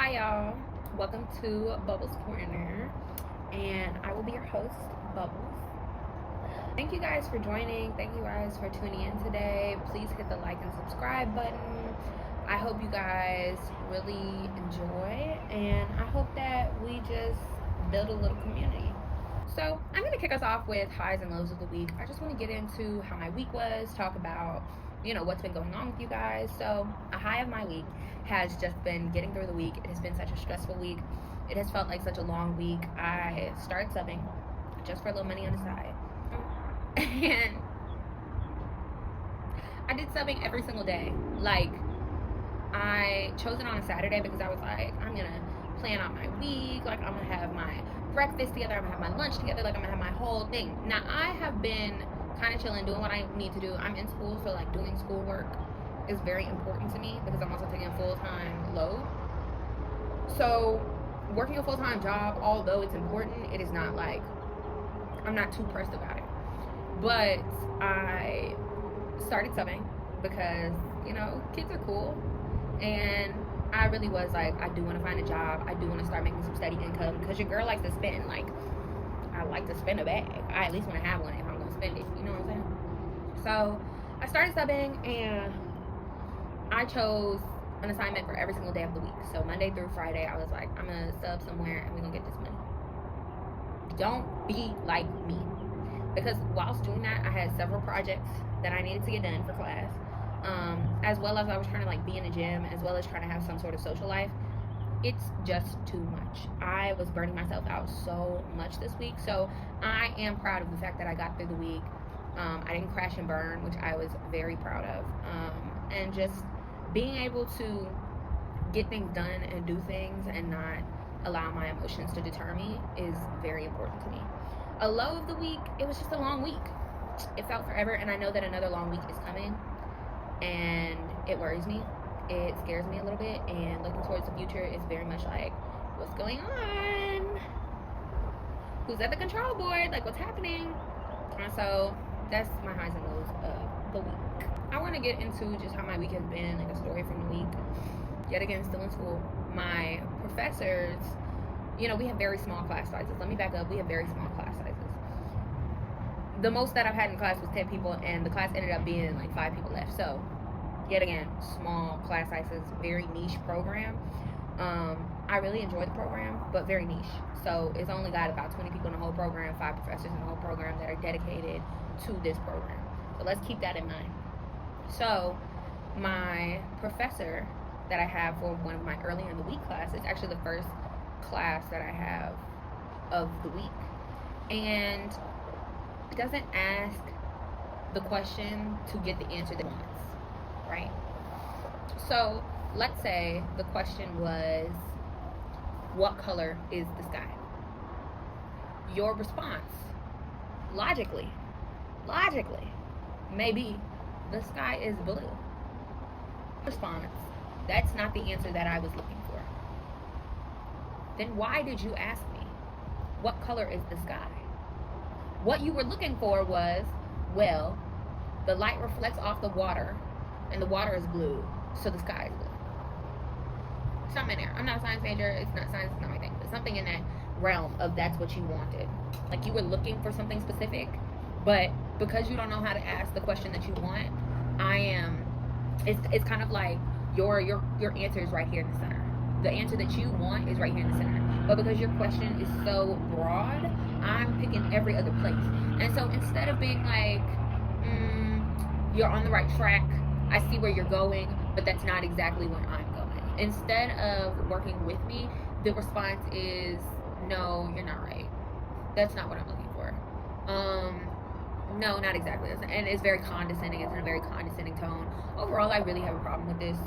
Hi, y'all. Welcome to Bubbles Corner, and I will be your host, Bubbles. Thank you guys for joining. Thank you guys for tuning in today. Please hit the like and subscribe button. I hope you guys really enjoy, and I hope that we just build a little community. So, I'm going to kick us off with highs and lows of the week. I just want to get into how my week was, talk about what's been going on with you guys. So a high of my week has just been getting through the week. It has been such a stressful week. It has felt like such a long week. I started subbing just for a little money on the side. And I did subbing every single day. Like, I chose it on a Saturday because I was like, I'm gonna plan out my week. Like, I'm gonna have my breakfast together, I'm gonna have my lunch together, like I'm gonna have my whole thing. Now, I have been kind of chilling, doing what I need to do. I'm in school, so like doing schoolwork is very important to me because I'm also taking a full-time load. So working a full-time job, although it's important, it is not like, I'm not too pressed about it. But I started subbing because, kids are cool. And I really was like, I do want to find a job. I do want to start making some steady income because your girl likes to spend. Like, I like to spend a bag. I at least want to have one if I'm going to spend it. You know what I'm saying? So I started subbing, and I chose an assignment for every single day of the week. So Monday through Friday, I was like, I'm going to sub somewhere and we're going to get this money. Don't be like me. Because whilst doing that, I had several projects that I needed to get done for class. As well as I was trying to like be in the gym, as well as trying to have some sort of social life. It's just too much. I was burning myself out so much this week. So I am proud of the fact that I got through the week. I didn't crash and burn, which I was very proud of. And just being able to get things done and do things and not allow my emotions to deter me is very important to me. A low of the week, it was just a long week. It felt forever, and I know that another long week is coming, and it worries me. It scares me a little bit, and looking towards the future is very much like, what's going on? Who's at the control board? Like, what's happening? And so that's my highs and lows of the week. I want to get into just how my week has been, like a story from the week. Yet again, still in school. My professors, we have very small class sizes. Let me back up. We have very small class sizes. The most that I've had in class was 10 people, and the class ended up being like 5 people left. So yet again, small class sizes, very niche program. I really enjoy the program, but very niche. So it's only got about 20 people in the whole program, 5 professors in the whole program that are dedicated to this program. So let's keep that in mind. So my professor that I have for one of my earlier in the week classes, actually the first class that I have of the week, and doesn't ask the question to get the answer that it wants. Right? So let's say the question was, what color is the sky? Your response, logically, maybe the sky is blue. Response, that's not the answer that I was looking for. Then why did you ask me, what color is the sky? What you were looking for was, well, the light reflects off the water, and the water is blue, so the sky is blue. Something in there. I'm not a science major. It's not science. It's not my thing. But something in that realm of that's what you wanted. Like, you were looking for something specific, but because you don't know how to ask the question that you want, it's kind of like your answer is right here in the center. The answer that you want is right here in the center. But because your question is so broad, I'm picking every other place. And so instead of being like, you're on the right track, I see where you're going, but that's not exactly where I'm going. Instead of working with me, the response is, no, you're not right. That's not what I'm looking for. No, not exactly. And it's very condescending. It's in a very condescending tone. Overall, I really have a problem with this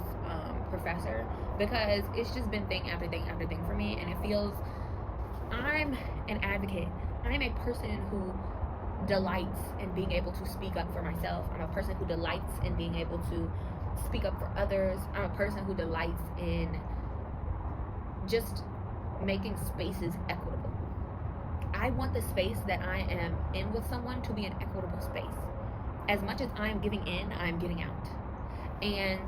professor because it's just been thing after thing after thing for me, and it feels, I'm an advocate. I'm a person who delights in being able to speak up for myself. I'm a person who delights in being able to speak up for others. I'm a person who delights in just making spaces equitable. I want the space that I am in with someone to be an equitable space. As much as I am giving in, I am giving out. And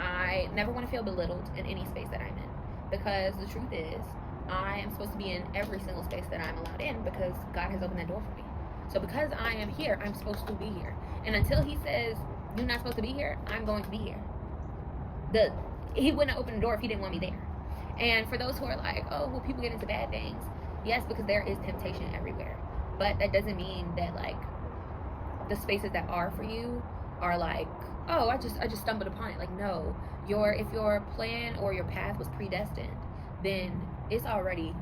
I never want to feel belittled in any space that I'm in. because the truth is, I am supposed to be in every single space that I'm allowed in because God has opened that door for me. So because I am here, I'm supposed to be here. And until he says, you're not supposed to be here, I'm going to be here. He wouldn't have opened the door if he didn't want me there. And for those who are like, oh, well, people get into bad things. Yes, because there is temptation everywhere. But that doesn't mean that, like, the spaces that are for you are like, oh, I just stumbled upon it. Like, no. If your plan or your path was predestined, then I'm already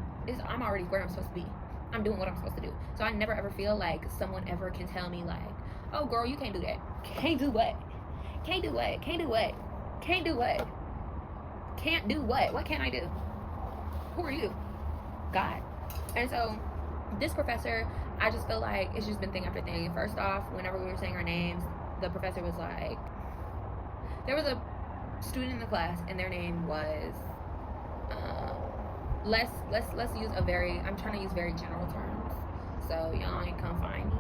where I'm supposed to be. I'm doing what I'm supposed to do. So I never ever feel like someone ever can tell me like, oh girl, you can't do that. Can't do what? Can't do what? Can't do what? Can't do what? Can't do what? What can I do? Who are you? God. And so this professor, I just feel like it's just been thing after thing. First off, whenever we were saying our names, the professor was like, there was a student in the class and their name was let's use I'm trying to use very general terms, so y'all ain't come find me.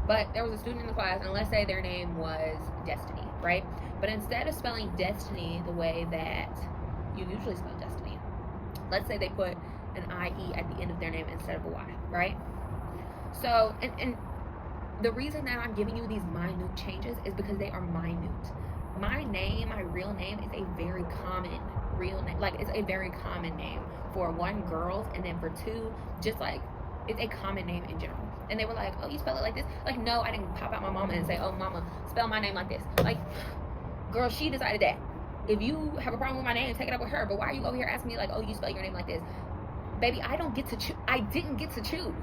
But there was a student in the class, and let's say their name was Destiny, right? But instead of spelling Destiny the way that you usually spell Destiny, let's say they put an IE at the end of their name instead of a Y, right? So, and the reason that I'm giving you these minute changes is because they are minute. My name, my real name, is a very common real name. Like, it's a very common name for one, girls, and then for two, just like, it's a common name in general. And they were like, oh, you spell it like this? Like, no, I didn't pop out my mama and say, oh, mama, spell my name like this. Like, girl, she decided that. If you have a problem with my name, take it up with her. But why are you over here asking me, like, oh, you spell your name like this? Baby, I don't get to choose. I didn't get to choose.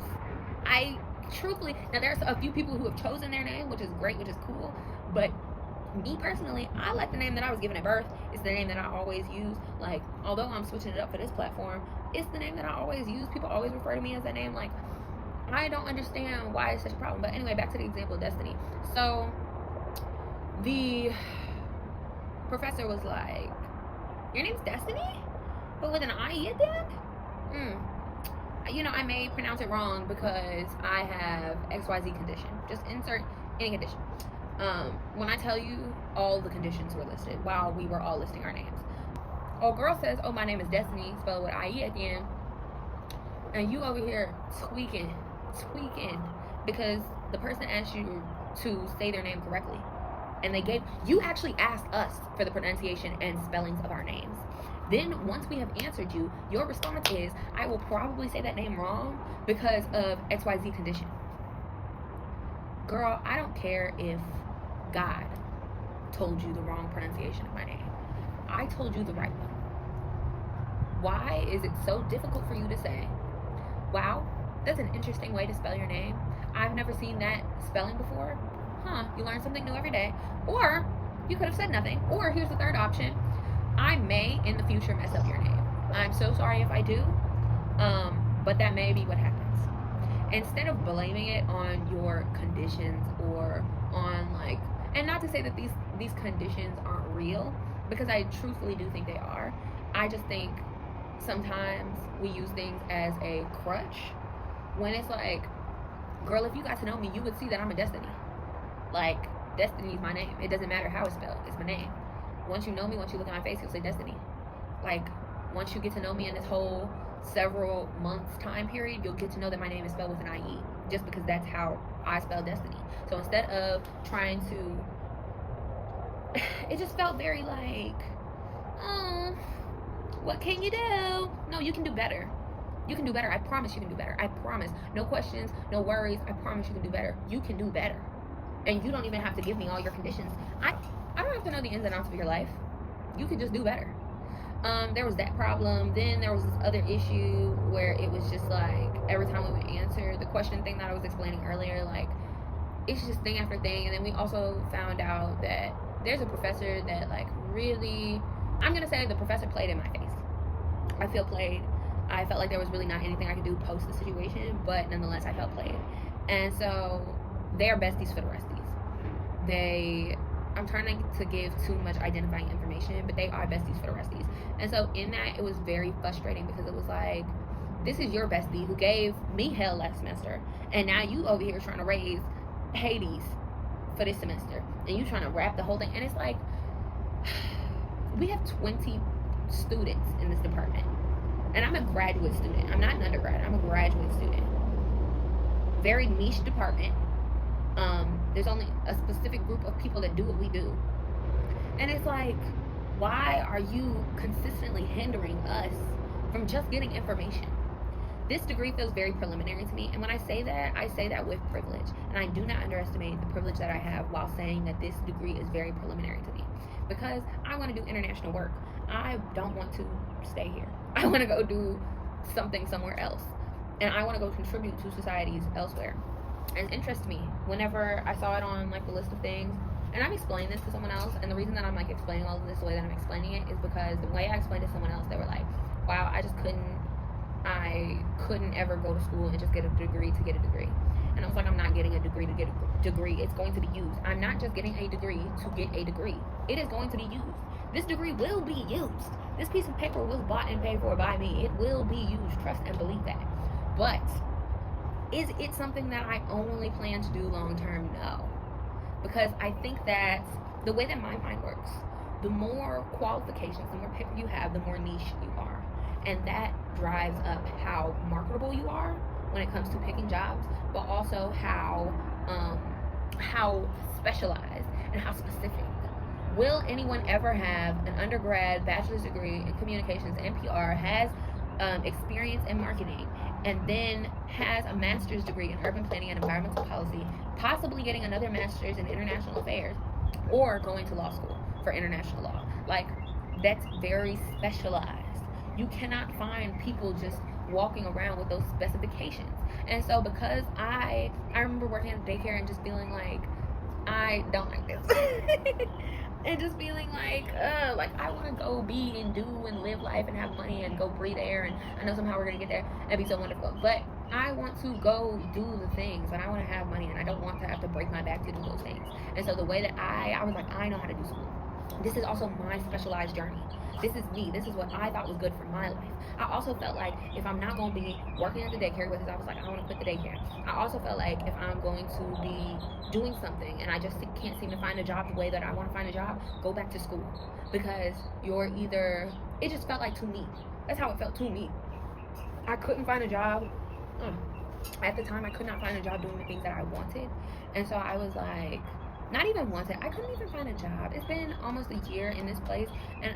I truthfully, now there's a few people who have chosen their name, which is great, which is cool. But me personally, I like the name that I was given at birth. It's the name that I always use. Like, although I'm switching it up for this platform, it's the name that I always use. People always refer to me as that name. Like, I don't understand why it's such a problem. But anyway, back to the example of Destiny. So the professor was like, your name's Destiny? But with an IE at the end? You know, I may pronounce it wrong because I have XYZ condition. Just insert any condition. When I tell you, all the conditions were listed while we were all listing our names. Old girl says, oh, my name is Destiny, spelled with IE at the end. And you over here tweaking, because the person asked you to say their name correctly. And you actually asked us for the pronunciation and spellings of our names. Then once we have answered you, your response is, I will probably say that name wrong because of XYZ condition. Girl, I don't care if God told you the wrong pronunciation of my name. I told you the right one. Why is it so difficult for you to say, wow, that's an interesting way to spell your name. I've never seen that spelling before. You learn something new every day. Or you could have said nothing. Or here's the third option. I may in the future mess up your name. I'm so sorry if I do. But that may be what happens. Instead of blaming it on your conditions or on like, and not to say that these conditions aren't real, because I truthfully do think they are. I just think sometimes we use things as a crutch when it's like, girl, if you got to know me, you would see that I'm a Destiny. Like, Destiny's my name. It doesn't matter how it's spelled. It's my name. Once you know me, once you look at my face, you'll say Destiny. Like, once you get to know me in this whole several months time period, you'll get to know that my name is spelled with an IE, just because that's how I spell Destiny. So instead of trying to, it just felt very like, oh, what can you do? No, you can do better. You can do better. I promise you can do better. I promise. No questions, no worries. I promise you can do better. You can do better. And you don't even have to give me all your conditions. I don't have to know the ins and outs of your life. You can just do better. There was that problem. Then there was this other issue where it was just like, every time we would answer the question thing that I was explaining earlier, like, it's just thing after thing. And then we also found out that there's a professor that, like, really, I'm going to say the professor played in my face. I feel played. I felt like there was really not anything I could do post the situation, but nonetheless, I felt played. And so they are besties for the resties. I'm trying not to give too much identifying information, but they are besties for the resties. And so in that, it was very frustrating because it was like, this is your bestie who gave me hell last semester, and now you over here trying to raise Hades for this semester, and you trying to wrap the whole thing. And it's like, we have 20 students in this department. And I'm a graduate student. I'm not an undergrad. I'm a graduate student. Very niche department. There's only a specific group of people that do what we do. And it's like, why are you consistently hindering us from just getting information? This degree feels very preliminary to me, and when I say that with privilege, and I do not underestimate the privilege that I have while saying that this degree is very preliminary to me, because I want to do international work. I don't want to stay here. I want to go do something somewhere else, and I want to go contribute to societies elsewhere. And it interests me whenever I saw it on like the list of things. And I'm explaining this to someone else, and the reason that I'm like explaining all of this the way that I'm explaining it is because the way I explained it to someone else, they were like, wow, I couldn't ever go to school and just get a degree to get a degree. And I was like, I'm not getting a degree to get a degree. It's going to be used. I'm not just getting a degree to get a degree. It is going to be used. This degree will be used. This piece of paper was bought and paid for by me. It will be used. Trust and believe that. But is it something that I only plan to do long term? No. Because I think that the way that my mind works, the more qualifications, the more paper you have, the more niche you are. And that drives up how marketable you are when it comes to picking jobs, but also how specialized and how specific. Will anyone ever have an undergrad bachelor's degree in communications and PR, has experience in marketing, and then has a master's degree in urban planning and environmental policy, possibly getting another master's in international affairs, or going to law school for international law? Like, that's very specialized. You cannot find people just walking around with those specifications. And so because I remember working at a daycare and just feeling like, I don't like this. And just feeling like I want to go be and do and live life and have money and go breathe air, and I know somehow we're going to get there and be so wonderful. But I want to go do the things, and I want to have money, and I don't want to have to break my back to do those things. And so the way that I was like, I know how to do school. This is also my specialized journey. This is me. This is what I thought was good for my life. I also felt like if I'm not going to be working at the daycare, because I was like, I want to quit the daycare. I also felt like if I'm going to be doing something and I just can't seem to find a job the way that I want to find a job, go back to school. Because it just felt like to me. That's how it felt to me. I couldn't find a job. At the time, I could not find a job doing the things that I wanted. And so I was like, not even wanted. I couldn't even find a job. It's been almost a year in this place, and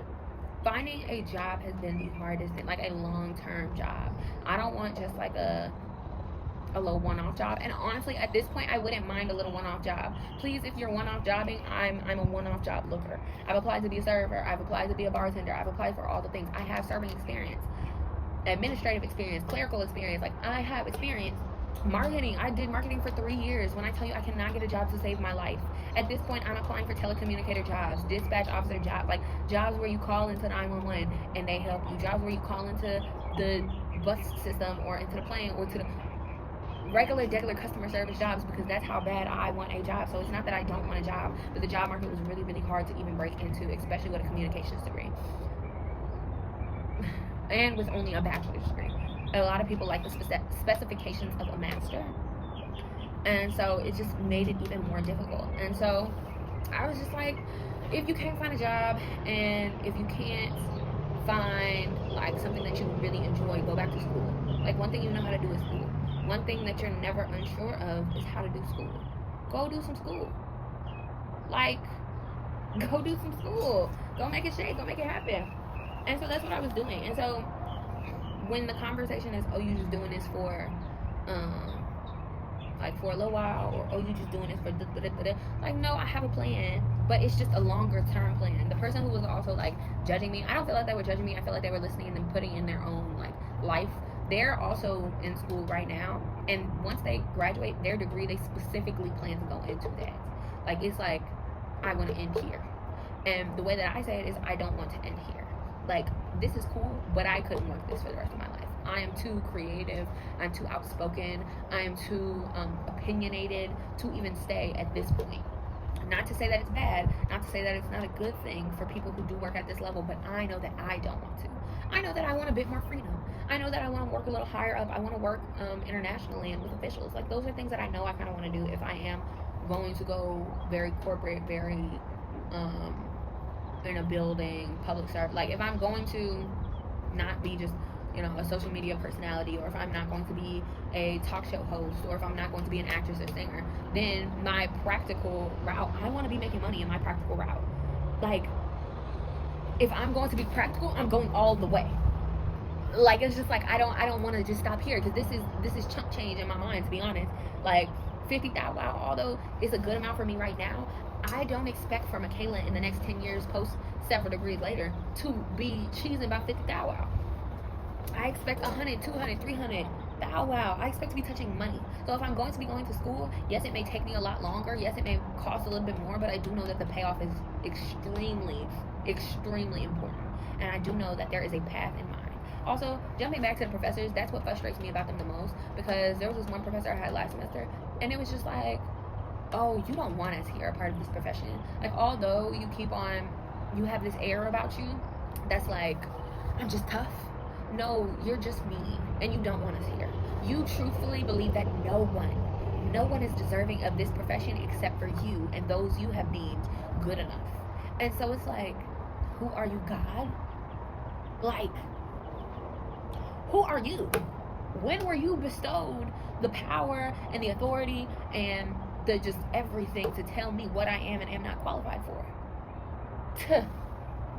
finding a job has been the hardest thing, like a long-term job. I don't want just like a little one-off job. And honestly, at this point, I wouldn't mind a little one-off job. Please, if you're one-off jobbing, I'm a one-off job looker. I've applied to be a server. I've applied to be a bartender. I've applied for all the things. I have serving experience, administrative experience, clerical experience. Like, I have experience. Marketing. I did marketing for 3 years. When I tell you I cannot get a job to save my life. At this point, I'm applying for telecommunicator jobs, dispatch officer jobs, like jobs where you call into 911 and they help you, jobs where you call into the bus system or into the plane or to the regular customer service jobs, because that's how bad I want a job. So it's not that I don't want a job, but the job market was really, really hard to even break into, especially with a communications degree and with only a bachelor's degree. A lot of people like the specifications of a master, and so it just made it even more difficult. And so I was just like, if you can't find a job and if you can't find like something that you really enjoy, go back to school. Like, one thing you know how to do is school. One thing that you're never unsure of is how to do school. Go do some school. Like, go do some school. Go make it shake. Go make it happen. And so that's what I was doing. And so when the conversation is, oh, you just doing this for like for a little while, or oh, you just doing this for like, no, I have a plan, but it's just a longer term plan. The person who was also like judging me, I don't feel like they were judging me. I feel like they were listening and putting in their own like life. They're also in school right now, and once they graduate their degree, they specifically plan to go into that. Like, it's like, I want to end here. And the way that I say it is, I don't want to end here. Like, this is cool, but I couldn't work this for the rest of my life. I am too creative. I'm too outspoken. I am too opinionated to even stay at this point. Not to say that it's bad, not to say that it's not a good thing for people who do work at this level, but I know that I don't want to. I know that I want a bit more freedom. I know that I want to work a little higher up. I want to work internationally and with officials. Like, those are things that I know I kind of want to do if I am going to go very corporate, very in a building, public service. Like, if I'm going to not be just, a social media personality, or if I'm not going to be a talk show host, or if I'm not going to be an actress or singer, then my practical route, I want to be making money in my practical route. Like, if I'm going to be practical, I'm going all the way. Like, it's just like I don't want to just stop here, because this is chunk change in my mind, to be honest. Like, 50,000, although it's a good amount for me right now, I don't expect for Michaela in the next 10 years, post several degrees later, to be cheesing about 50,000. I expect 100, 200, 300. Wow, I expect to be touching money. So if I'm going to be going to school, yes, it may take me a lot longer. Yes, it may cost a little bit more, but I do know that the payoff is extremely, extremely important. And I do know that there is a path in mind. Also, jumping back to the professors, that's what frustrates me about them the most, because there was this one professor I had last semester, and it was just like, oh, you don't want us here, a part of this profession. Like, although you have this air about you that's like, I'm just tough. No, you're just mean, and you don't want us here. You truthfully believe that no one is deserving of this profession except for you and those you have deemed good enough. And so it's like, who are you, God? Like, who are you? When were you bestowed the power and the authority and the just everything to tell me what I am and am not qualified for?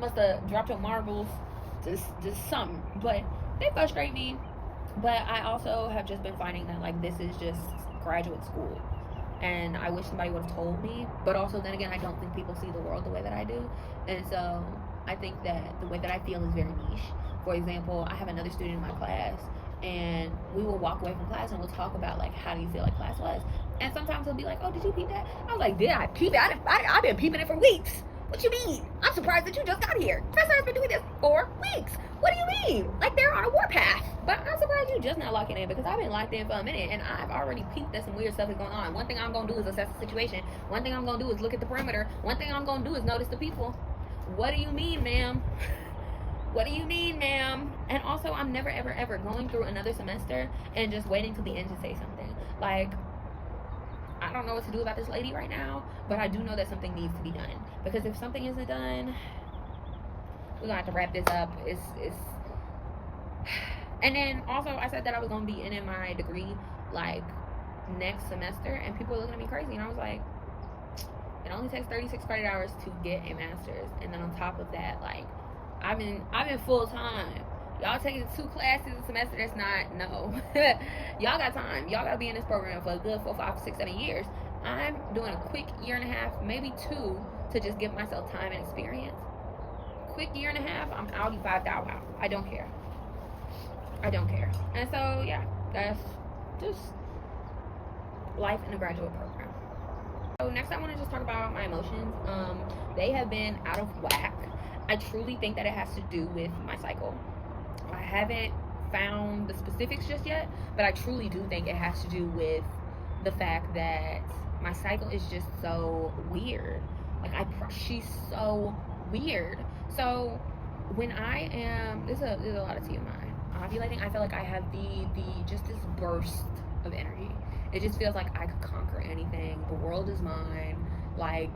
Must have dropped your marbles, just something. But they frustrate me. But I also have just been finding that, like, this is just graduate school, and I wish somebody would have told me. But also, then again, I don't think people see the world the way that I do, and so I think that the way that I feel is very niche. For example, I have another student in my class, and we will walk away from class and we'll talk about, like, how do you feel like class was? And sometimes he'll be like, oh, did you peep that? I was like, did I peep it? I've been peeping it for weeks. What you mean? I'm surprised that you just got here. Professor has been doing this for weeks. What do you mean? Like, they're on a warpath. But I'm surprised you just not locking in, because I've been locked in for a minute, and I've already peeped that some weird stuff is going on. One thing I'm going to do is assess the situation. One thing I'm going to do is look at the perimeter. One thing I'm going to do is notice the people. What do you mean, ma'am? What do you mean, ma'am? And also, I'm never, ever, ever going through another semester and just waiting till the end to say something. Like, I don't know what to do about this lady right now, but I do know that something needs to be done. Because if something isn't done, we're going to have to wrap this up. And then also, I said that I was going to be in my degree, like, next semester, and people were looking at me crazy, and I was like, it only takes 36 credit hours to get a master's, and then on top of that, like, I'm in full time. Y'all taking 2 classes a semester, that's not, no. Y'all got time. Y'all got to be in this program for a good 4, 5, 6, 7 years. I'm doing a quick year and a half, maybe 2, to just give myself time and experience. Quick year and a half, I'm out, you 5,000 out. I don't care. And so, yeah, that's just life in a graduate program. So next, I want to just talk about my emotions. They have been out of whack. I truly think that it has to do with my cycle. I haven't found the specifics just yet, but I truly do think it has to do with the fact that my cycle is just so weird. Like, she's so weird. So when I am, there's a lot of TMI. Ovulating, I feel like I have just this burst of energy. It just feels like I could conquer anything. The world is mine. Like,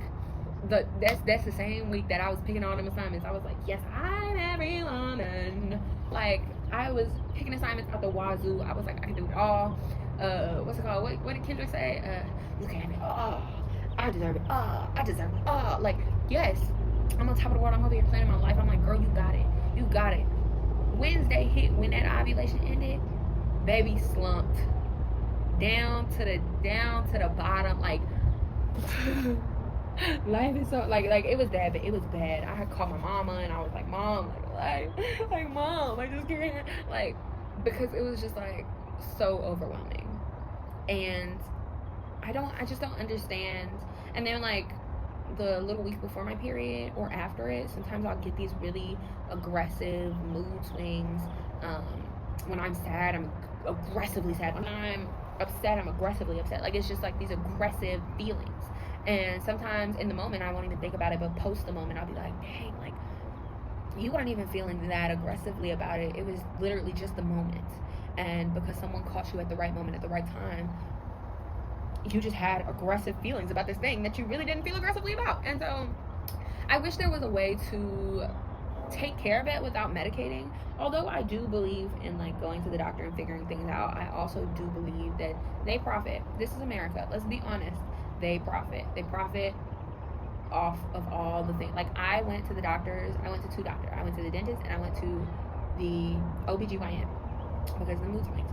that's the same week that I was picking on them assignments. I was like, yes, I'm every woman. Like, I was picking assignments out the wazoo. I was like, I can do it all. What's it called? What did Kendrick say? You can have it all. I deserve it all. I deserve it all. Like, yes, I'm on top of the world. I'm over here planning my life. I'm like, girl, you got it. You got it. Wednesday hit, when that ovulation ended, baby slumped down to the bottom. Like, life is so like it was bad, but it was bad. I had called my mama, and I was like, Mom, like Mom, I just can't, like, because it was just like so overwhelming, and I just don't understand. And then, like, the little week before my period or after it, sometimes I'll get these really aggressive mood swings. When I'm sad, I'm aggressively sad. When I'm upset, I'm aggressively upset. Like, it's just like these aggressive feelings. And sometimes in the moment, I won't even think about it, but post the moment, I'll be like, dang, like, you weren't even feeling that aggressively about it. It was literally just the moment. And because someone caught you at the right moment, at the right time, you just had aggressive feelings about this thing that you really didn't feel aggressively about. And so I wish there was a way to take care of it without medicating. Although I do believe in like going to the doctor and figuring things out, I also do believe that they profit. This is America. Let's be honest. They profit. They profit off of all the things. Like, I went to the doctors. I went to two doctors. I went to the dentist and I went to the OBGYN because of the mood swings.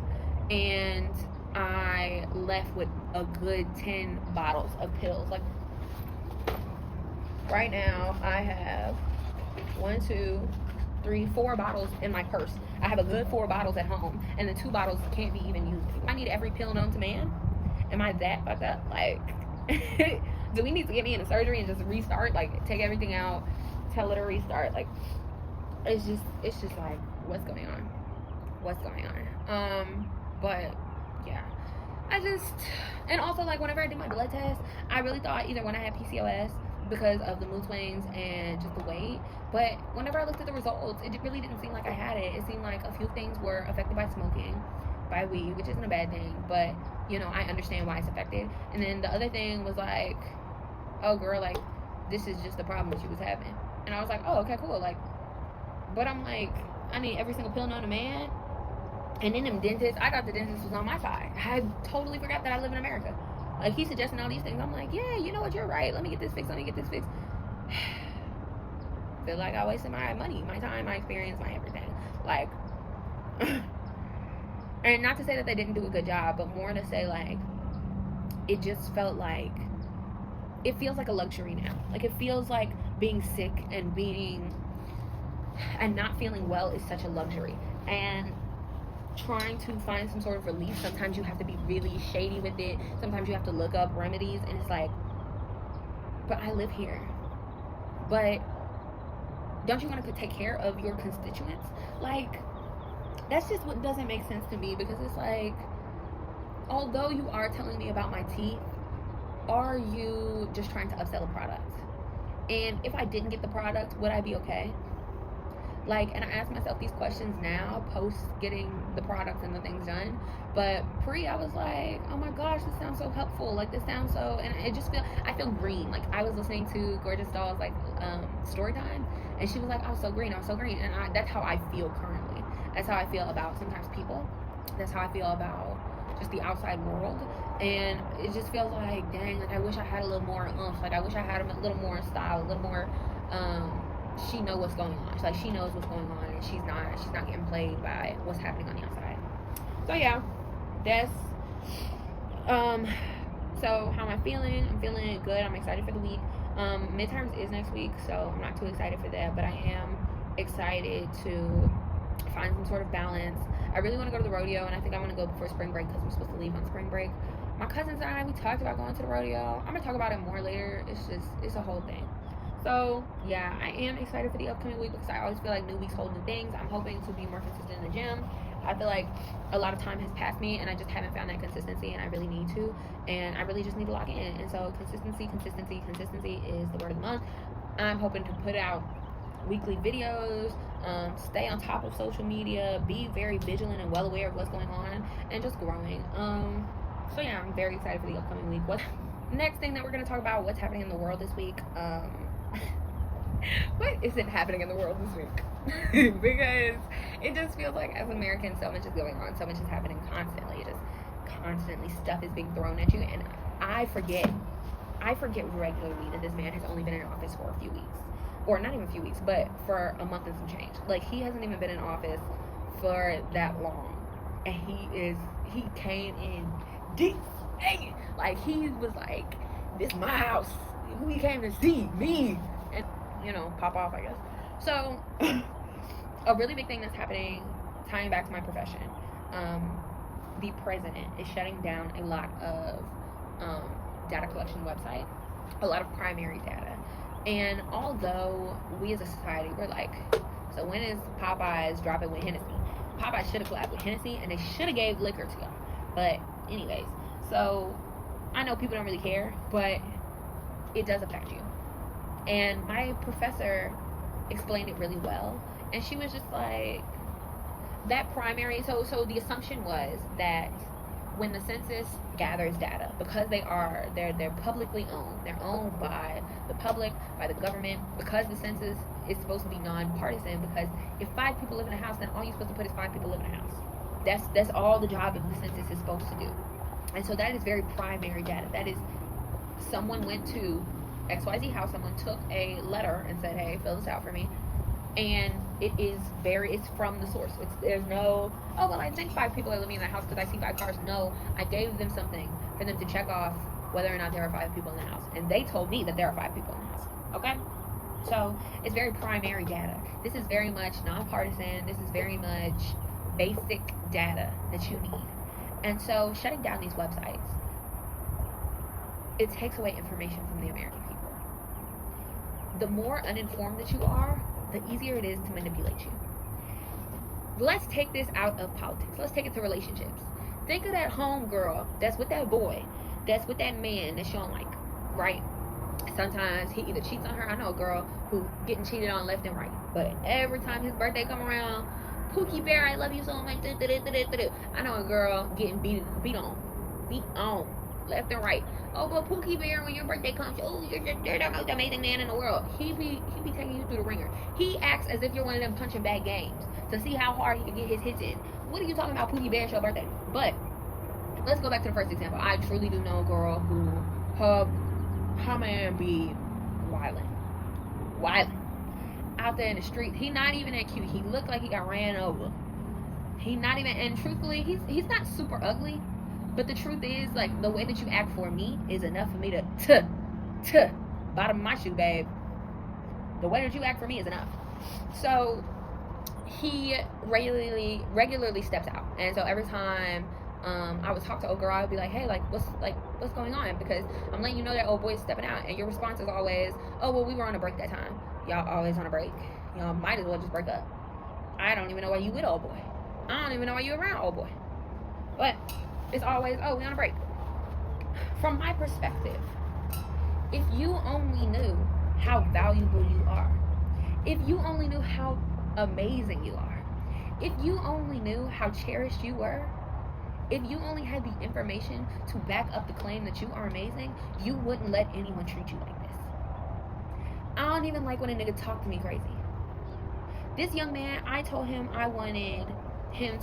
And I left with a good 10 bottles of pills. Like, right now I have 1, 2, 3, 4 bottles in my purse. I have a good 4 bottles at home, and the 2 bottles can't be even used. I need every pill known to man. Am I that fucked up? Like, do we need to get me in a surgery and just restart? Like, take everything out, tell it to restart? Like, it's just like, what's going on? What's going on? But yeah, and also, like, whenever I did my blood test, I really thought either when I had PCOS because of the mood swings and just the weight, but whenever I looked at the results, it really didn't seem like I had it. It seemed like a few things were affected by smoking, by weed, which isn't a bad thing, but you know, I understand why it's affected. And then the other thing was like, oh girl, like, this is just the problem that she was having. And I was like, oh, okay, cool. Like, but I'm like, I need every single pill known to man. And then them dentists, I got the dentist was on my side. I totally forgot that I live in America. Like, he's suggesting all these things. I'm like, yeah, you know what, you're right. Let me get this fixed. Feel like I wasted my money, my time, my experience, my everything. Like, and not to say that they didn't do a good job, but more to say, like, it just felt like, it feels like a luxury now. Like, it feels like being sick and not feeling well is such a luxury. And trying to find some sort of relief, sometimes you have to be really shady with it. Sometimes you have to look up remedies, and it's like, but I live here. But don't you want to take care of your constituents? Like, that's just what doesn't make sense to me, because it's like, although you are telling me about my teeth, are you just trying to upsell a product? And if I didn't get the product, would I be okay? Like, and I ask myself these questions now, post getting the product and the things done. But pre, I was like, oh my gosh, this sounds so helpful. Like, this sounds so, and it just I feel green. Like, I was listening to Gorgeous Doll's, like, story time, and she was like, I was so green. And that's how I feel currently. That's how I feel about sometimes people. That's how I feel about just the outside world. And it just feels like, dang, like, I wish I had a little more oomph. Like, I wish I had a little more style, a little more, she knows what's going on. It's like, she knows what's going on, and she's not getting played by what's happening on the outside. So yeah, that's so how am I feeling? I'm feeling good. I'm excited for the week. Midterms is next week, so I'm not too excited for that, but I am excited to find some sort of balance. I really want to go to the rodeo, and I think I'm going to go before spring break because I'm supposed to leave on spring break. My cousins and I, we talked about going to the rodeo. I'm going to talk about it more later. It's a whole thing. So yeah, I am excited for the upcoming week because I always feel like new weeks hold new things. I'm hoping to be more consistent in the gym. I feel like a lot of time has passed me and I just haven't found that consistency, and I really need to, and I really just need to lock in. And so consistency is the word of the month. I'm hoping to put out weekly videos, stay on top of social media, be very vigilant and well aware of what's going on, and just growing. So yeah, I'm very excited for the upcoming week. What next thing that we're going to talk about, what's happening in the world this week. What isn't happening in the world this week? Because it just feels like, as Americans, so much is going on, so much is happening constantly. Just constantly stuff is being thrown at you, and I forget regularly that this man has only been in office for a few weeks, or not even a few weeks, but for a month and some change. Like, he hasn't even been in office for that long, and he came in deep, like, he was like, this is my house, we came to see me, and, you know, pop off, I guess. So a really big thing that's happening, tying back to my profession, the president is shutting down a lot of data collection websites, a lot of primary data. And although we as a society, we're like, so when is Popeyes dropping with Hennessy? Popeyes should have collabed with Hennessy, and they should have gave liquor to them. But anyways, so I know people don't really care, but it does affect you. And my professor explained it really well, and she was just like, that primary, so the assumption was that when the census gathers data, because they're publicly owned, they're owned by the public, by the government, because the census it's supposed to be nonpartisan, because if 5 people live in a house, then all you're supposed to put is 5 people live in a house. That's all the job of the census is supposed to do. And so that is very primary data. That is, someone went to XYZ house, someone took a letter and said, hey, fill this out for me. And it's from the source. There's no, oh, well, I think 5 people are living in that house because I see 5 cars. No, I gave them something for them to check off whether or not there are 5 people in the house. And they told me that there are 5 people in the house. Okay? So it's very primary data. This is very much nonpartisan. This is very much basic data that you need. And so shutting down these websites, it takes away information from the American people. The more uninformed that you are, the easier it is to manipulate you. Let's take this out of politics. Let's take it to relationships. Think of that home girl that's with that boy, that's with that man that she don't like, right? Sometimes he either cheats on her. I know a girl who getting cheated on left and right, but every time his birthday come around, Pookie Bear, I love you so much. I know a girl getting beat on left and right. Oh, but Pookie Bear, when your birthday comes, oh, you're the most amazing man in the world. He be taking you through the ringer. He acts as if you're one of them punching bag games to see how hard he can get his hits in. What are you talking about, Pookie Bear? It's your birthday. But let's go back to the first example. I truly do know a girl who her man be wildin'. Out there in the street. He not even that cute. He looked like he got ran over. He not even, and truthfully, he's not super ugly. But the truth is, like, the way that you act for me is enough for me to bottom of my shoe, babe. The way that you act for me is enough. So he regularly steps out, and so every time I would talk to old girl, I would be like, hey, what's going on? Because I'm letting you know that old boy's stepping out, and your response is always, oh, well, we were on a break that time. Y'all always on a break. Y'all might as well just break up. I don't even know why you with old boy. I don't even know why you around old boy. But it's always, oh, we on a break. From my perspective, if you only knew how valuable you are, if you only knew how amazing you are, if you only knew how cherished you were, if you only had the information to back up the claim that you are amazing, you wouldn't let anyone treat you like this. I don't even like when a nigga talk to me crazy. This young man, I told him I wanted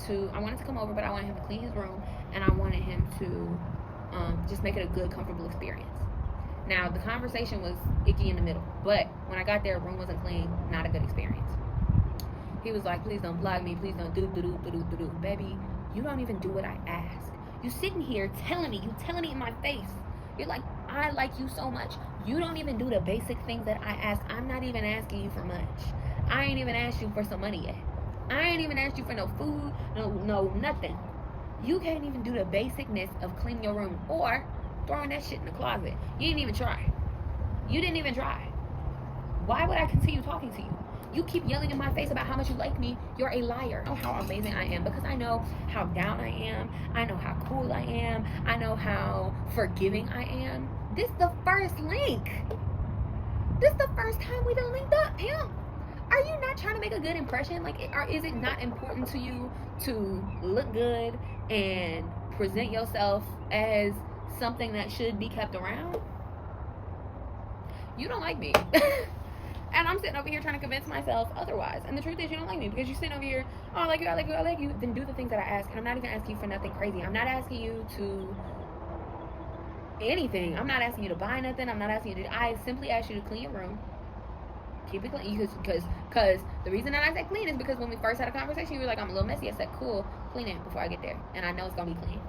to come over, but I wanted him to clean his room, and I wanted him to just make it a good, comfortable experience. Now, the conversation was icky in the middle, but when I got there, room wasn't clean, not a good experience. He was like, please don't block me, please don't do. Baby, you don't even do what I ask. You sitting here telling me in my face. You're like, I like you so much. You don't even do the basic things that I ask. I'm not even asking you for much. I ain't even asked you for some money yet. I ain't even asked you for no food, no nothing. You can't even do the basicness of cleaning your room or throwing that shit in the closet. You didn't even try. You didn't even try. Why would I continue talking to you? You keep yelling in my face about how much you like me. You're a liar. I know how amazing I am because I know how down I am. I know how cool I am. I know how forgiving I am. This is the first link. This is the first time we done linked up, pimp. Are you not trying to make a good impression? Like, is it not important to you to look good and present yourself as something that should be kept around? You don't like me. And I'm sitting over here trying to convince myself otherwise. And the truth is, you don't like me because you're sitting over here, oh, I like you, I like you, I like you. Then do the things that I ask. And I'm not even asking you for nothing crazy. I'm not asking you to anything. I'm not asking you to buy nothing. I'm not asking you to, I simply ask you to clean your room. Keep it clean. Because the reason that I said clean is because when we first had a conversation, you were like, I'm a little messy. I said, cool, clean it before I get there. And I know it's going to be clean.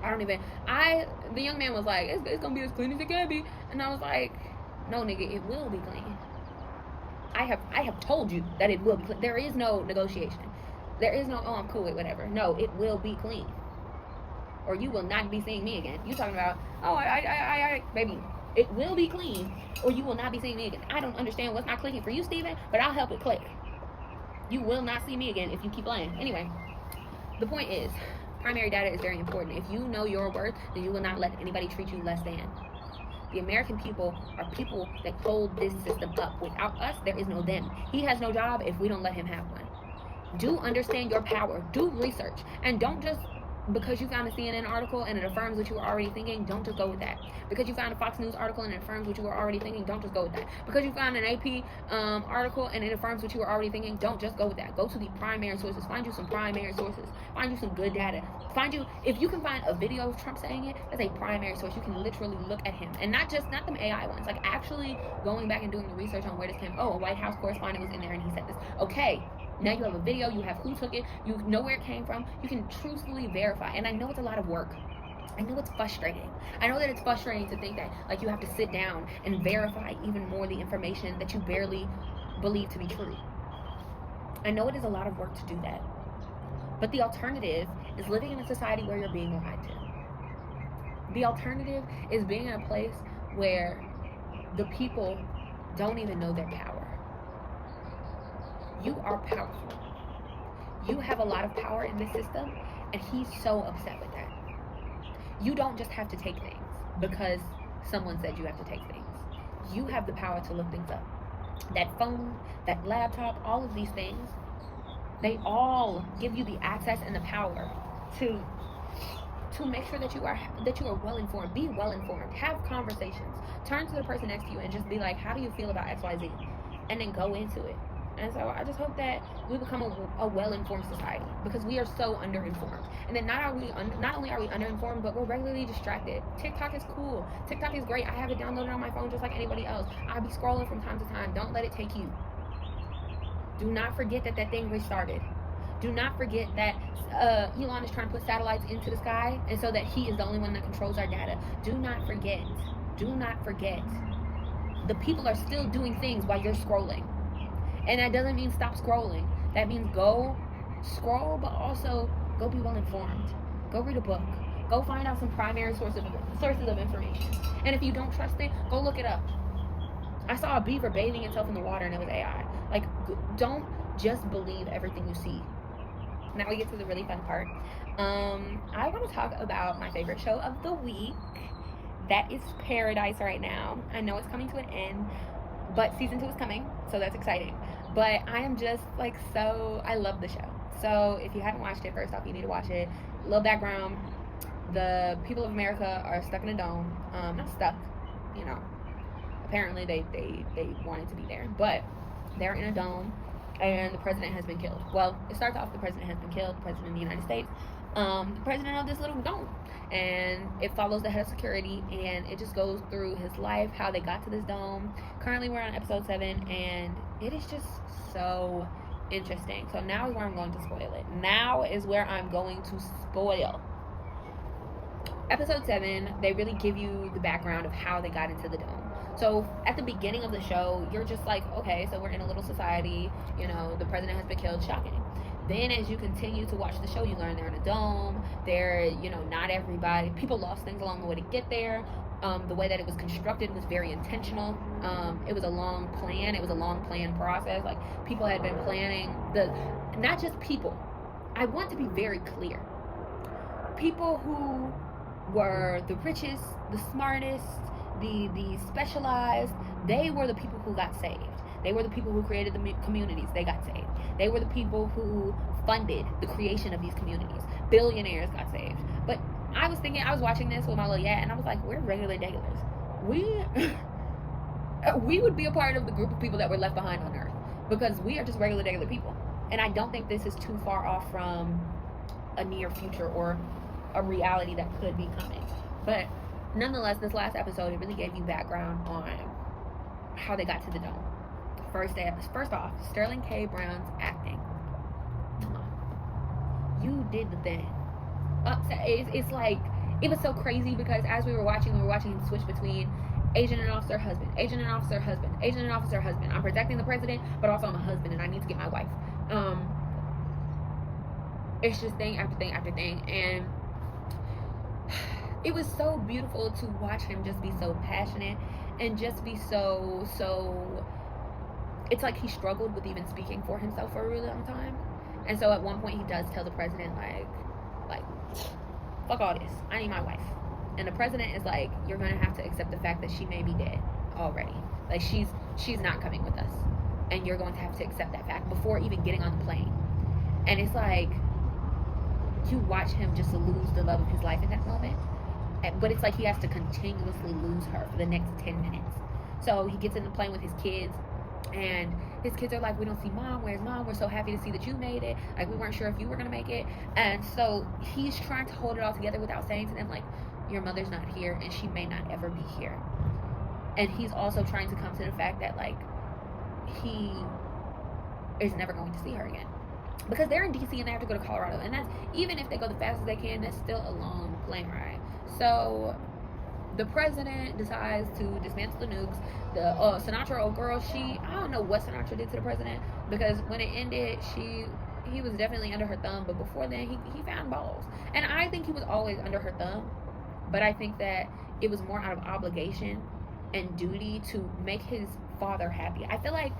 The young man was like, it's going to be as clean as it can be. And I was like, no, nigga, it will be clean. I have told you that it will be clean. There is no negotiation. There is no, oh, I'm cool with whatever. No, it will be clean. Or you will not be seeing me again. You talking about, oh, baby, it will be clean, or you will not be seeing me again. I don't understand what's not clicking for you, Steven, but I'll help it click. You will not see me again if you keep lying. Anyway, the point is, primary data is very important. If you know your worth, then you will not let anybody treat you less than. The American people are people that hold this system up. Without us, there is no them. He has no job if we don't let him have one. Do understand your power. Do research. And don't just because you found a CNN article and it affirms what you were already thinking, don't just go with that. Because you found a Fox News article and it affirms what you were already thinking, don't just go with that. Because you found an AP article and it affirms what you were already thinking, don't just go with that. Go to the primary sources. Find you some primary sources. Find you some good data. If you can find a video of Trump saying it, that's a primary source. You can literally look at him. And not them AI ones. Like actually going back and doing the research on where this came. Oh, a White House correspondent was in there and he said this. Okay. Now you have a video, you have who took it, you know where it came from, you can truthfully verify. And I know it's a lot of work. I know it's frustrating. I know that it's frustrating to think that like you have to sit down and verify even more the information that you barely believe to be true. I know it is a lot of work to do that. But the alternative is living in a society where you're being lied to. The alternative is being in a place where the people don't even know their power. You are powerful. You have a lot of power in this system, and he's so upset with that. You don't just have to take things because someone said you have to take things. You have the power to look things up. That phone, that laptop, all of these things, they all give you the access and the power to make sure that you are well informed. Be well informed. Have conversations. Turn to the person next to you and just be like, how do you feel about XYZ? And then go into it. And so I just hope that we become a well-informed society, because we are so underinformed. And then not only are we underinformed, but we're regularly distracted. TikTok is cool. TikTok is great. I have it downloaded on my phone just like anybody else. I'll be scrolling from time to time. Don't let it take you. Do not forget that thing restarted. Do not forget that Elon is trying to put satellites into the sky, and so that he is the only one that controls our data. Do not forget. Do not forget. The people are still doing things while you're scrolling. And that doesn't mean stop scrolling. That means go scroll, but also go be well informed. Go read a book. Go find out some primary sources of information. And if you don't trust it, go look it up. I saw a beaver bathing itself in the water and it was AI. Like, don't just believe everything you see. Now we get to the really fun part. I want to talk about my favorite show of the week. That is Paradise right now. I know it's coming to an end, but season 2 is coming, so that's exciting. But I am just like I love the show. So if you haven't watched it, first off, you need to watch it. A little background: the people of America are stuck in a dome. Not stuck, you know. Apparently they wanted to be there, but they're in a dome, and the president has been killed. Well, it starts off the president has been killed. The president of the United States. The president of this little dome. And it follows the head of security, and it just goes through his life, how they got to this dome. Currently we're on episode 7, and it is just so interesting. So now is where I'm going to spoil it. Now is where I'm going to spoil. Episode 7, they really give you the background of how they got into the dome. So at the beginning of the show, you're just like, okay, so we're in a little society, you know, the president has been killed, shocking. Then as you continue to watch the show, you learn they're in a dome. They're, you know, not everybody. People lost things along the way to get there. The way that it was constructed was very intentional. It was a long plan. It was a long planned process. Like, people had been planning not just people. I want to be very clear. People who were the richest, the smartest, the specialized, they were the people who got saved. They were the people who created the communities. They got saved. They were the people who funded the creation of these communities. Billionaires got saved. But I was watching this with my little yat, and I was like, we're regular dailers. We would be a part of the group of people that were left behind on Earth, because we are just regular daily people. And I don't think this is too far off from a near future or a reality that could be coming. But nonetheless, this last episode, it really gave you background on how they got to the dome. First off, Sterling K. Brown's acting. You did the thing. It's like, it was so crazy, because as we were watching him switch between agent and officer, husband, agent and officer, husband, agent and officer, husband. I'm protecting the president, but also I'm a husband and I need to get my wife. It's just thing after thing after thing, and it was so beautiful to watch him just be so passionate and just be so it's like he struggled with even speaking for himself for a really long time. And so at one point he does tell the president, like fuck all this, I need my wife. And the president is like, you're gonna have to accept the fact that she may be dead already. Like, she's not coming with us, and you're going to have to accept that fact before even getting on the plane. And it's like, you watch him just lose the love of his life in that moment. But it's like he has to continuously lose her for the next 10 minutes. So he gets in the plane with his kids, and his kids are like, we don't see mom, where's mom? We're so happy to see that you made it. Like, we weren't sure if you were gonna make it. And so he's trying to hold it all together without saying to them, like, your mother's not here and she may not ever be here. And he's also trying to come to the fact that, like, he is never going to see her again, because they're in DC and they have to go to Colorado, and that's, even if they go the fastest they can, that's still a long plane ride. So the president decides to dismantle the nukes. The Sinatra old girl, I don't know what Sinatra did to the president, because when it ended, he was definitely under her thumb, but before then he found balls. And I think he was always under her thumb, but I think that it was more out of obligation and duty to make his father happy. I feel like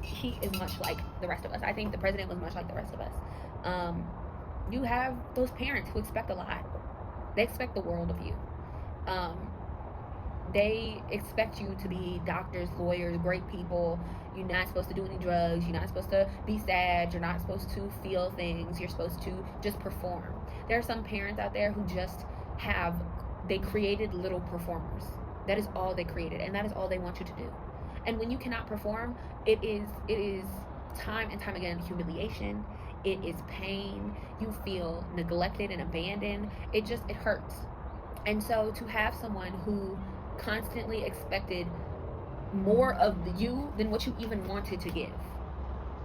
he is much like the rest of us. I think the president was much like the rest of us. You have those parents who expect a lot. They expect the world of you. They expect you to be doctors, lawyers, great people. You're not supposed to do any drugs. You're not supposed to be sad. You're not supposed to feel things. You're supposed to just perform. There are some parents out there who just they created little performers. That is all they created, and that is all they want you to do. And when you cannot perform, it is time and time again humiliation. It is pain. You feel neglected and abandoned. It hurts. And so to have someone who constantly expected more of you than what you even wanted to give.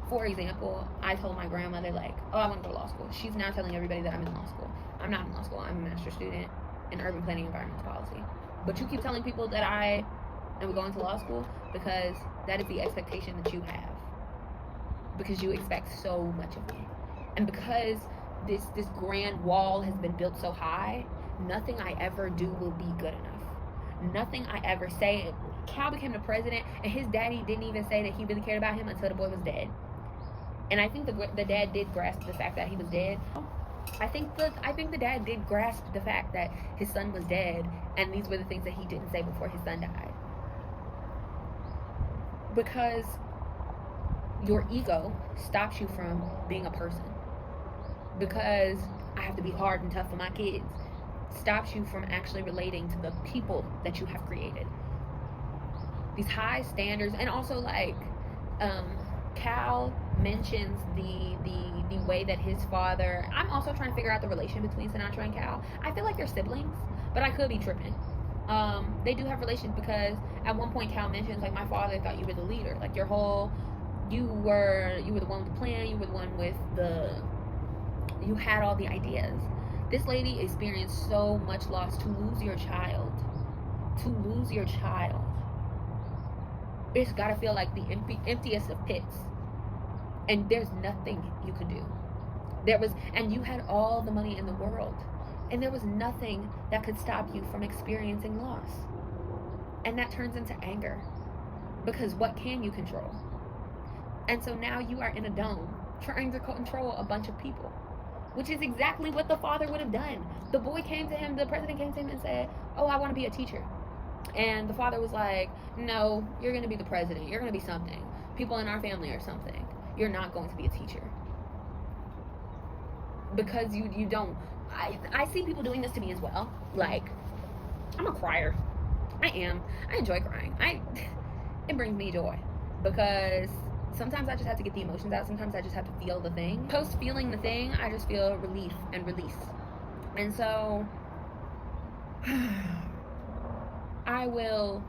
For example, I told my grandmother, like, oh, I want to go to law school. She's now telling everybody that I'm in law school. I'm not in law school. I'm a master's student in urban planning and environmental policy. But you keep telling people that I am going to law school, because that is the expectation that you have. Because you expect so much of me. And because this grand wall has been built so high, nothing I ever do will be good enough. Nothing I ever say. Cal became the president, and his daddy didn't even say that he really cared about him until the boy was dead. And I think the dad did grasp the fact that he was dead. I think the dad did grasp the fact that his son was dead, and these were the things that he didn't say before his son died. Because your ego stops you from being a person. Because I have to be hard and tough for my kids stops you from actually relating to the people that you have created. These high standards, and also, like, Cal mentions the way that his father. I'm also trying to figure out the relation between Sinatra and Cal. I feel like they're siblings, but I could be tripping. They do have relations, because at one point Cal mentions, like, my father thought you were the leader, like, you were the one with the plan, you were the one with you had all the ideas. This lady experienced so much loss. To lose your child, it's gotta feel like the emptiest of pits, and there's nothing you could do. And you had all the money in the world, and there was nothing that could stop you from experiencing loss. And that turns into anger, because what can you control? And so now you are in a dome trying to control a bunch of people, which is exactly what the father would have done. The president came to him and said, oh, I want to be a teacher. And the father was like, no, you're going to be the president. You're going to be something. People in our family are something. You're not going to be a teacher. Because you don't. I see people doing this to me as well. Like, I'm a crier. I am. I enjoy crying. It brings me joy, because sometimes I just have to get the emotions out. Sometimes I just have to feel the thing. Post feeling the thing, I just feel relief and release. And so I will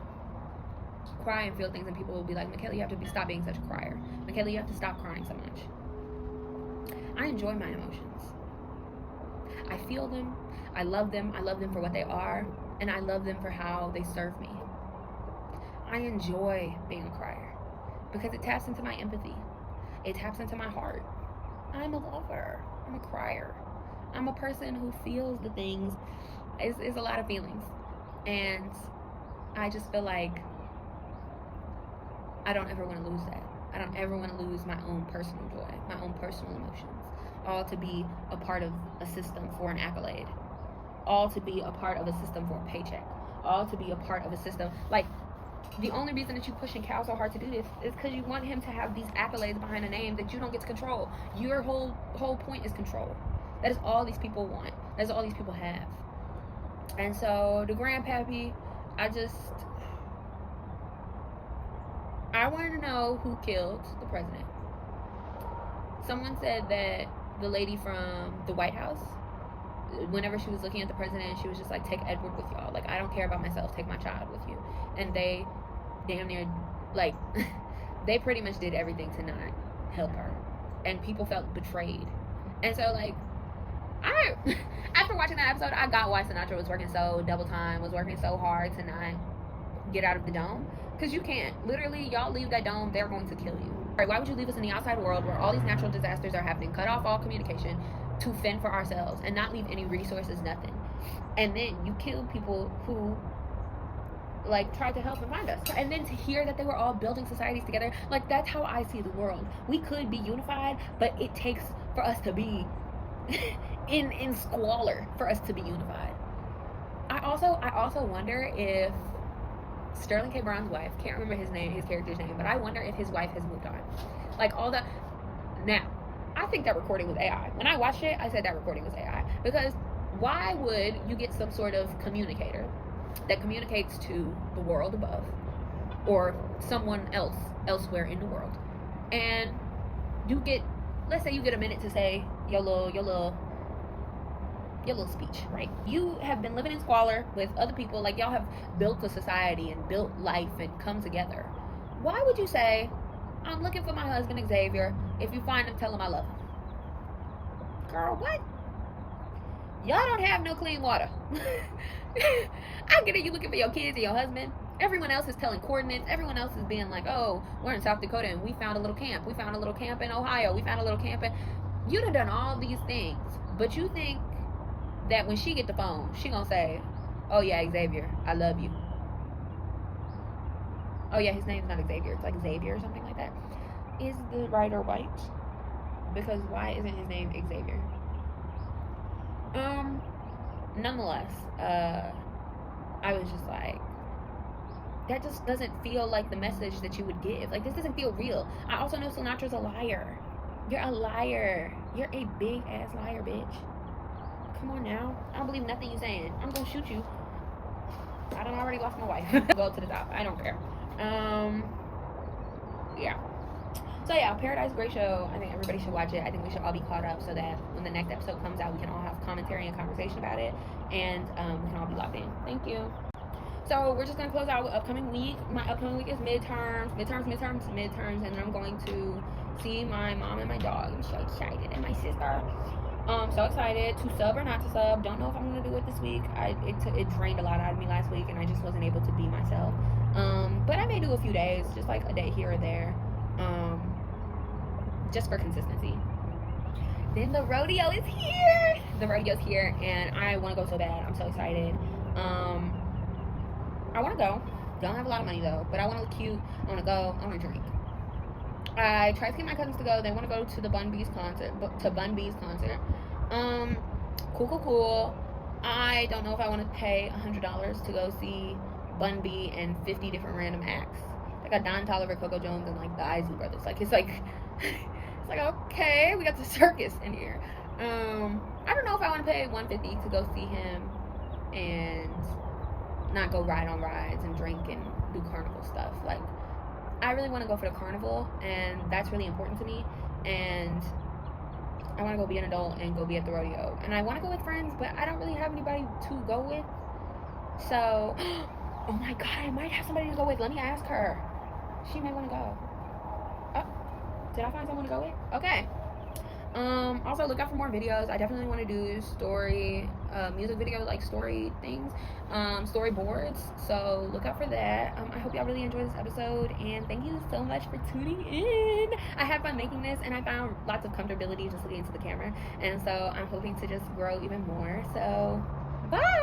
cry and feel things, and people will be like, Michaela, you have to stop being such a crier. Michaela, you have to stop crying so much. I enjoy my emotions. I feel them. I love them. I love them for what they are, and I love them for how they serve me. I enjoy being a crier, because it taps into my empathy. It taps into my heart. I'm a lover. I'm a crier. I'm a person who feels the things. It's a lot of feelings. And I just feel like I don't ever want to lose that. I don't ever want to lose my own personal joy, my own personal emotions, all to be a part of a system for an accolade, all to be a part of a system for a paycheck, all to be a part of a system. Like, the only reason that you pushing Cal so hard to do this is because you want him to have these accolades behind a name that you don't get to control. Your whole point is control. That is all these people want. That's all these people have. And so the grandpappy, I want to know who killed the president. Someone said that the lady from the White House, whenever she was looking at the president, she was just like, take Edward with y'all. Like, I don't care about myself. Take my child with you. And they damn near, like, they pretty much did everything to not help her. And people felt betrayed. And so, like, after watching that episode, I got why Sinatra was working so double time, was working so hard to not get out of the dome. Because you can't. Literally, y'all leave that dome, they're going to kill you. Right, why would you leave us in the outside world where all these natural disasters are happening, cut off all communication to fend for ourselves and not leave any resources, nothing? And then you kill people who, like, tried to help and find us. And then to hear that they were all building societies together, like, that's how I see the world. We could be unified, but it takes for us to be in squalor for us to be unified. I also wonder if Sterling K. Brown's wife, can't remember his character's name, but I wonder if his wife has moved on. Like, all the, now, I think that recording was AI. When I watched it, I said that recording was AI. Because why would you get some sort of communicator that communicates to the world above or someone else elsewhere in the world, and you get, let's say you get a minute to say your little speech, right? You have been living in squalor with other people, like, y'all have built a society and built life and come together. Why would you say, I'm looking for my husband Xavier, if you find him, tell him I love him? Girl, what? Y'all don't have no clean water. I get it, you looking for your kids and your husband. Everyone else is telling coordinates. Everyone else is being like, oh, we're in South Dakota and we found a little camp. We found a little camp in Ohio. We found a little camp in... You'd have done all these things, but you think that when she get the phone, she gonna say, oh yeah, Xavier, I love you. Oh yeah, his name's not Xavier, it's like Xavier or something like that. Is the writer white? Because why isn't his name Xavier? Nonetheless, I was just like, that just doesn't feel like the message that you would give. Like, this doesn't feel real. I also know Sinatra's a liar. You're a liar. You're a big ass liar, bitch. Come on now. I don't believe nothing you're saying. I'm gonna shoot you. I done already lost my wife. Go to the top. I don't care. Yeah. So yeah, Paradise, great show. I think everybody should watch it. I think we should all be caught up so that when the next episode comes out, we can all have commentary and conversation about it, and we can all be locked in. Thank you. So we're just gonna close out with upcoming week. My upcoming week is midterms, and then I'm going to see my mom and my dog. I'm so excited, and my sister. So excited to sub or not to sub. Don't know if I'm gonna do it this week. It drained a lot out of me last week, and I just wasn't able to be myself. But I may do a few days, just like a day here or there, just for consistency. Then the rodeo is here. The rodeo's here, and I want to go so bad. I'm so excited. I want to go. Don't have a lot of money though, but I want to look cute. I want to go. I want to drink. I tried to get my cousins to go. They want to go to the Bun B's concert. Cool. I don't know if I want to pay $100 to go see Bun B and 50 different random acts. Like a Don Toliver, Coco Jones, and like the Isley Brothers. Like, it's like, it's like, okay, we got the circus in here. I don't know if I want to pay $150 to go see him and not go ride on rides and drink and do carnival stuff. Like, I really want to go for the carnival, and that's really important to me. And I want to go be an adult and go be at the rodeo. And I want to go with friends, but I don't really have anybody to go with. So, oh my god, I might have somebody to go with. Let me ask her. She might want to go. Oh, did I find someone to go with? Okay. Also look out for more videos. I definitely want to do story, music videos, like story things, storyboards. So look out for that. I hope y'all really enjoy this episode, and thank you so much for tuning in. I had fun making this, and I found lots of comfortability just looking into the camera, and so I'm hoping to just grow even more. So bye.